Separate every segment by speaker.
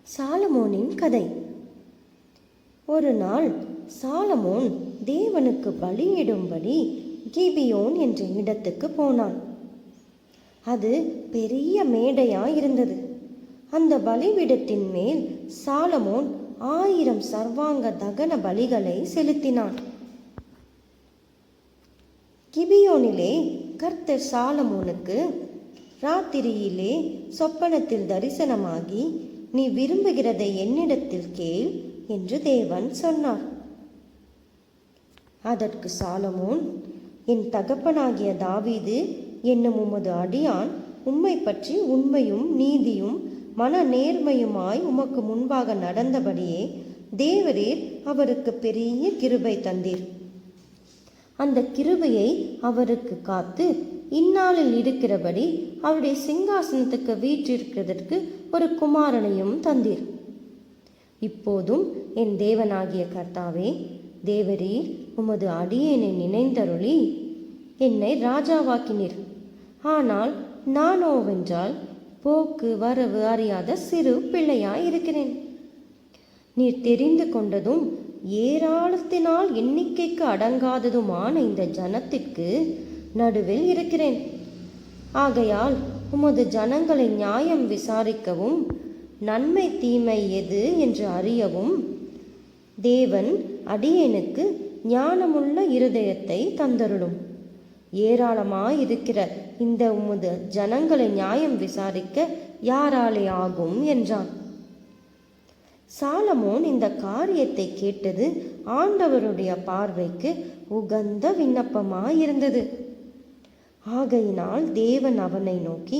Speaker 1: சாலமோனின் கதை. ஒரு நாள் சாலமோன் தேவனுக்கு பலியிடும்படி கிபியோன் என்ற இடத்துக்கு போனான். அது பெரிய மேடையாயிருந்தது. அந்த பலிபீடத்தின் மேல் சாலமோன் 1000 சர்வாங்க தகன பலிகளை செலுத்தினான். கிபியோனிலே கர்த்தர் சாலமோனுக்கு ராத்திரியிலே சொப்பனத்தில் தரிசனமாகி, நீ விரும்புகிறதை என்னிடத்தில் கேள் என்று தேவன் சொன்னார். அதற்கு சாலமோன், என் தகப்பனாகிய தாவீது என்னும் உமது அடியான் உம்மை பற்றி உண்மையும் நீதியும் மன நேர்மையுமாய் உமக்கு முன்பாக நடந்தபடியே தேவரீர் அவருக்கு பெரிய கிருபை தந்தீர். அந்த கிருபையை அவருக்கு காத்து இந்நாளில் இருக்கிறபடி அவருடைய சிங்காசனத்துக்கு வீற்றிருக்கிறதற்கு ஒரு குமாரனையும் தந்தீர். இப்போதும் என் தேவனாகிய கர்த்தாவே, தேவரீர் உமது அடியேனை நினைந்தருளி என்னை ராஜாவாக்கினீர். ஆனால் நானோவென்றால் போக்கு வரவு அறியாத சிறு பிள்ளையாய் இருக்கிறேன். நீர் தெரிந்து கொண்டதும் ஏராளத்தினால் எண்ணிக்கைக்கு அடங்காததுமான இந்த ஜனத்திற்கு நடுவில் இருக்கிறேன். ஆகையால் உமது ஜனங்களை நியாயம் விசாரிக்கவும் நன்மை தீமை எது என்று அறியவும் தேவன் அடியேனுக்கு ஞானமுள்ள இருதயத்தை தந்தருளும். ஏராளமாயிருக்கிற இந்த உமது ஜனங்களை நியாயம் விசாரிக்க யாராலே ஆகும் என்றான். சாலமோன் இந்த காரியத்தை கேட்டது ஆண்டவருடைய பார்வைக்கு உகந்த விண்ணப்பமாயிருந்தது. ஆகையினால் தேவன் அவனை நோக்கி,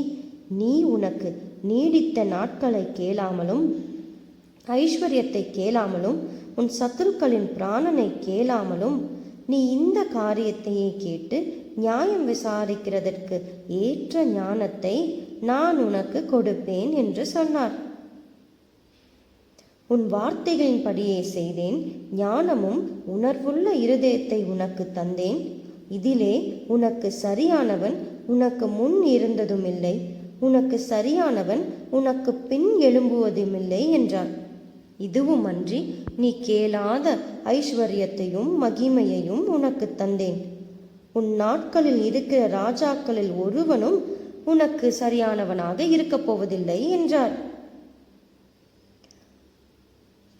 Speaker 1: நீ உனக்கு நீடித்த நாட்களை கேளாமலும் ஐஸ்வர்யத்தை கேளாமலும் உன் சத்துருக்களின் பிராணனை கேளாமலும் நீ இந்த காரியத்தையே கேட்டு நியாயம் விசாரிக்கிறதற்கு ஏற்ற ஞானத்தை நான் உனக்கு கொடுப்பேன் என்று சொன்னார். உன் வார்த்தைகளின்படியே செய்தேன். ஞானமும் உணர்வுள்ள இருதயத்தை உனக்கு தந்தேன். இதிலே உனக்கு சரியானவன் உனக்கு முன் இருந்ததுமில்லை, உனக்கு சரியானவன் உனக்கு பின் எழும்புவதுமில்லை என்றார். இதுவும் அன்றி நீ கேளாத ஐஸ்வர்யத்தையும் மகிமையையும் உனக்கு தந்தேன். உன் நாட்களில் இருக்கிற ராஜாக்களில் ஒருவனும் உனக்கு சரியானவனாக இருக்கப் போவதில்லை என்றார்.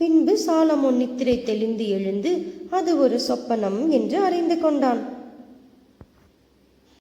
Speaker 1: பின்பு சாலமோன் நித்திரை தெளிந்து எழுந்து அது ஒரு சொப்பனம் என்று அறிந்து கொண்டான்.